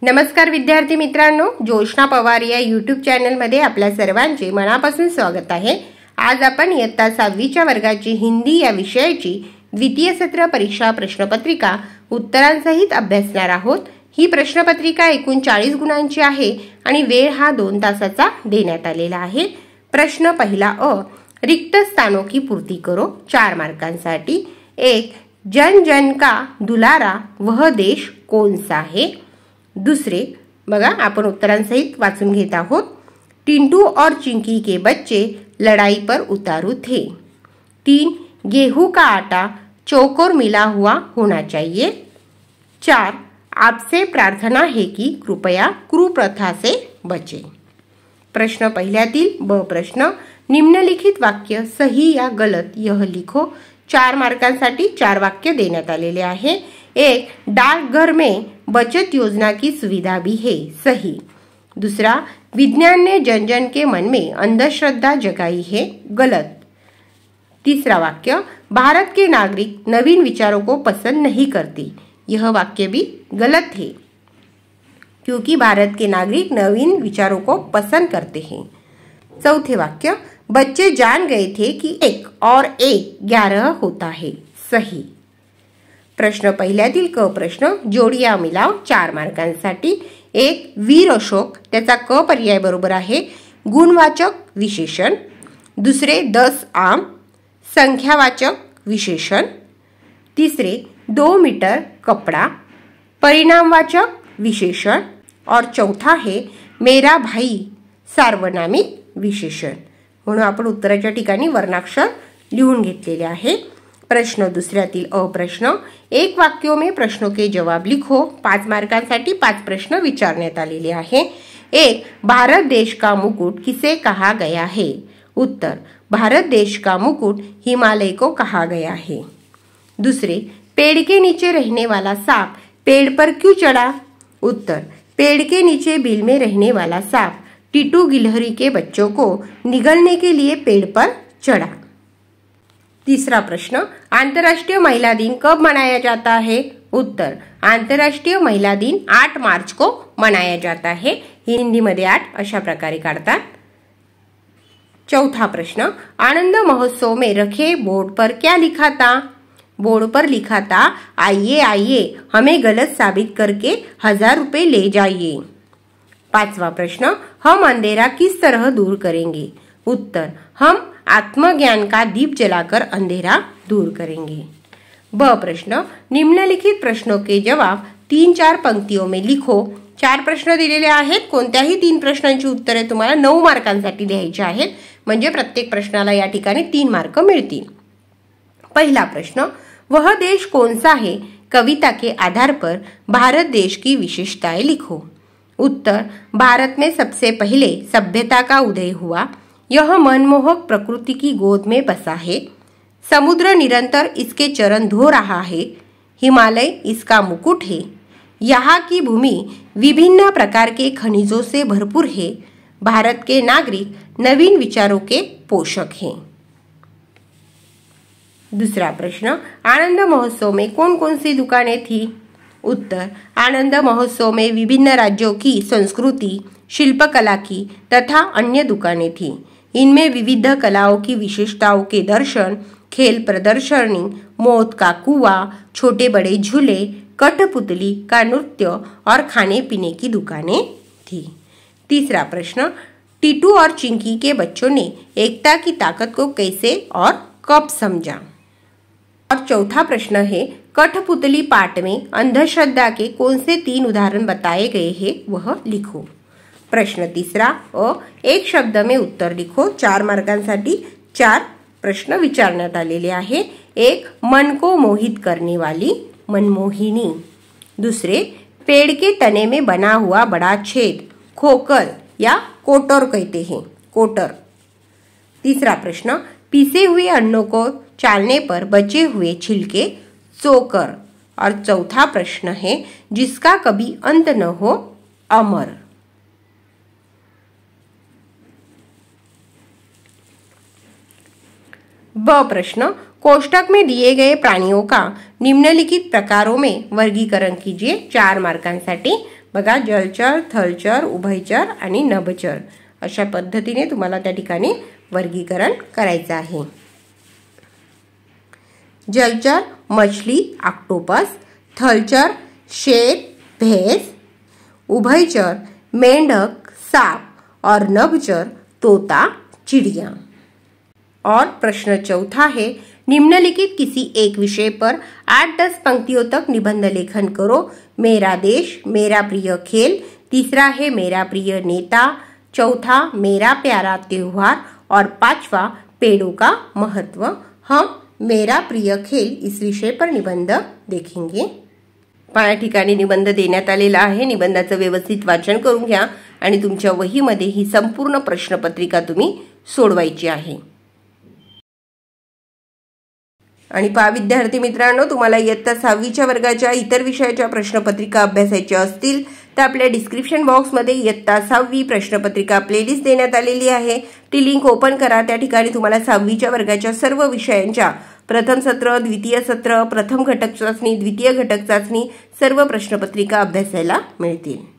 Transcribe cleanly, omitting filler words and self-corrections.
नमस्कार विद्यार्थी मित्रांनो, जोशना पवार या यूट्यूब चॅनलमध्ये आपल्या सर्वांचे मनापासून स्वागत आहे। आज आपण इयत्ता 6वीच्या वर्गाची हिंदी या विषयाची द्वितीय सत्र परीक्षा प्रश्नपत्रिका उत्तरांसहित अभ्यासणार आहोत। ही प्रश्नपत्रिका एकूण 40 गुणांची आहे आणि वेळ हा 2 तासाचा देण्यात आलेला आहे। प्रश्न पहिला अ, रिक्त स्थानों की पूर्ति करो 4 मार्कांसाठी। 1, जन जन का दुलारा वह देश कौन सा है। दूसरे बघा आपण उत्तरांसहित वाचून घेत आहोत। टिंटू और चिंकी के बच्चे लड़ाई पर उतारू थे। 3, गेहूं का आटा चौकोर मिला हुआ होना चाहिए। 4, आपसे प्रार्थना है कि कृपया कुप्रथा से बचे। प्रश्न पहिल्यातील ब प्रश्न, निम्नलिखित वाक्य सही या गलत यह लिखो। 4 मार्कांसाठी 4 वाक्य देण्यात आलेले आहे। 1, डाकघर में बचत योजना की सुविधा भी है, सही। दूसरा, विज्ञान ने जन जन के मन में अंधश्रद्धा जगाई है, गलत। तीसरा वाक्य, भारत के नागरिक नवीन विचारों को पसंद नहीं करते, यह वाक्य भी गलत है क्योंकि भारत के नागरिक नवीन विचारों को पसंद करते हैं। चौथे वाक्य, बच्चे जान गए थे कि 1 और 1 11 होता है, सही। प्रश्न पहिल्यातील क प्रश्न, जोडिया मिलाव 4 मार्कांसाठी। 1, वीर अशोक, त्याचा क पर्याय बरोबर आहे गुणवाचक विशेषण। दुसरे, 10 आम, संख्यावाचक विशेषण। तीसरे, 2 मीटर कपड़ा, परिणामवाचक विशेषण। और चौथा है मेरा भाई, सार्वनामिक विशेषण। म्हणून आपण उत्तराच्या ठिकाणी वर्णाक्षर लिहून घेतलेले आहे। प्रश्न दुसऱ्यातील अ प्रश्न, 1 वाक्यों में प्रश्नों के जवाब लिखो। 5 मार्कांसाठी 5 प्रश्न विचारण्यात आलेले आहे। 1, भारत देश का मुकुट किसे कहा गया है। उत्तर, भारत देश का मुकुट हिमालय को कहा गया है। दूसरे, पेड़ के नीचे रहने वाला सांप पेड़ पर क्यों चढ़ा। उत्तर, पेड़ के नीचे बिल में रहने वाला सांप टीटू गिलहरी के बच्चों को निगलने के लिए पेड़ पर चढ़ा। तीसरा प्रश्न, अंतर्राष्ट्रीय महिला दिन कब मनाया जाता है। उत्तर, अंतर्राष्ट्रीय महिला दिन 8 मार्च को मनाया जाता है। हिंदी मध्ये 8 अशा प्रकारे काढतात। चौथा प्रश्न, आनंद महोत्सव में रखे बोर्ड पर क्या लिखा था। बोर्ड पर लिखा था, आइए आइए हमें गलत साबित करके 1000 रुपए ले जाइए। 5वां प्रश्न, हम अंधेरा किस तरह दूर करेंगे। उत्तर, हम आत्मज्ञान का दीप जलाकर अंधेरा दूर करेंगे। ब प्रश्न, निम्नलिखित प्रश्नों के जवाब 3-4 पंक्तियों में लिखो। 4 प्रश्न दिलेले आहेत। कोणत्याही 3 प्रश्नांची उत्तरे तुम्हाला 9 मार्कांसाठी लिहायची आहेत, म्हणजे प्रत्येक प्रश्नाला या ठिकाणी 3 मार्क मिळतील। पहला प्रश्न, वह देश कौन सा है कविता के आधार पर भारत देश की विशेषताएं लिखो। उत्तर, भारत में सबसे पहले सभ्यता का उदय हुआ, यह मनमोहक प्रकृति की गोद में बसा है, समुद्र निरंतर इसके चरण धो रहा है, हिमालय इसका मुकुट है, यहाँ की भूमि विभिन्न प्रकार के खनिजों से भरपूर है, भारत के नागरिक नवीन विचारों के पोषक हैं। दूसरा प्रश्न, आनंद महोत्सव में कौन कौन सी दुकानें थी। उत्तर, आनंद महोत्सव में विभिन्न राज्यों की संस्कृति, शिल्पकला की तथा अन्य दुकानें थी। इनमें विविध कलाओं की विशेषताओं के दर्शन, खेल प्रदर्शनी, मौत का कुआं, छोटे बड़े झूले, कठपुतली का नृत्य और खाने पीने की दुकानें थी। तीसरा प्रश्न, टीटू और चिंकी के बच्चों ने एकता की ताकत को कैसे और कब समझा। और चौथा प्रश्न है, कठपुतली पाठ में अंधश्रद्धा के कौन से 3 उदाहरण बताए गए हैं, वह लिखो। प्रश्न तीसरा अ, 1 शब्द में उत्तर लिखो। 4 मार्कांसाठी 4 प्रश्न विचारण्यात आलेले आहे। 1, मन को मोहित करने वाली, मनमोहिनी। दूसरे, पेड़ के तने में बना हुआ बड़ा छेद खोकर या कोटर कहते हैं, कोटर। तीसरा प्रश्न, पीसे हुए अन्नों को चालने पर बचे हुए छिलके चोकर। और चौथा प्रश्न है, जिसका कभी अंत न हो, अमर। ब प्रश्न, कोष्टक में दिए गए प्राणियों का निम्नलिखित प्रकारों में वर्गीकरण कीजिए। 4 मार्कांसाठी बघा, जलचर, थलचर, उभयचर आणि नभचर अशा पद्धतीने तुम्हाला त्या ठिकाणी वर्गीकरण करायचं आहे. जलचर मछली ऑक्टोपस, थलचर शेर भैंस, उभयचर मेंढक सांप और नभचर तोता चिड़िया. और प्रश्न चौथा है, निम्नलिखित किसी एक विषय पर 8-10 पंक्तियों तक निबंध लेखन करो. मेरा देश, मेरा प्रिय खेल, तीसरा है मेरा प्रिय नेता, चौथा मेरा प्यारा त्योहार और पांचवा पेड़ों का महत्व. हम मेरा प्रिय खेल इस विषय पर निबंध देखेंगे. या ठिकाणी निबंध देण्यात आलेला आहे. निबंधाचं व्यवस्थित वाचन करून घ्या आणि तुमच्या वहीमध्ये ही संपूर्ण प्रश्नपत्रिका तुम्ही सोडवायची आहे. आणि पहा विद्यार्थी मित्रांनो, तुम्हाला इयत्ता 6वीच्या वर्गाच्या इतर विषयाच्या प्रश्नपत्रिका अभ्यासायच्या असतील तर आपल्या डिस्क्रिप्शन बॉक्समध्ये इयत्ता 6वी प्रश्नपत्रिका प्लेलिस्ट देण्यात आलेली आहे. ती लिंक ओपन करा. त्या ठिकाणी तुम्हाला 6वीच्या वर्गाच्या सर्व विषयांच्या प्रथम सत्र, द्वितीय सत्र, प्रथम घटक चाचणी, द्वितीय घटक चाचणी सर्व प्रश्नपत्रिका अभ्यासायला मिळतील.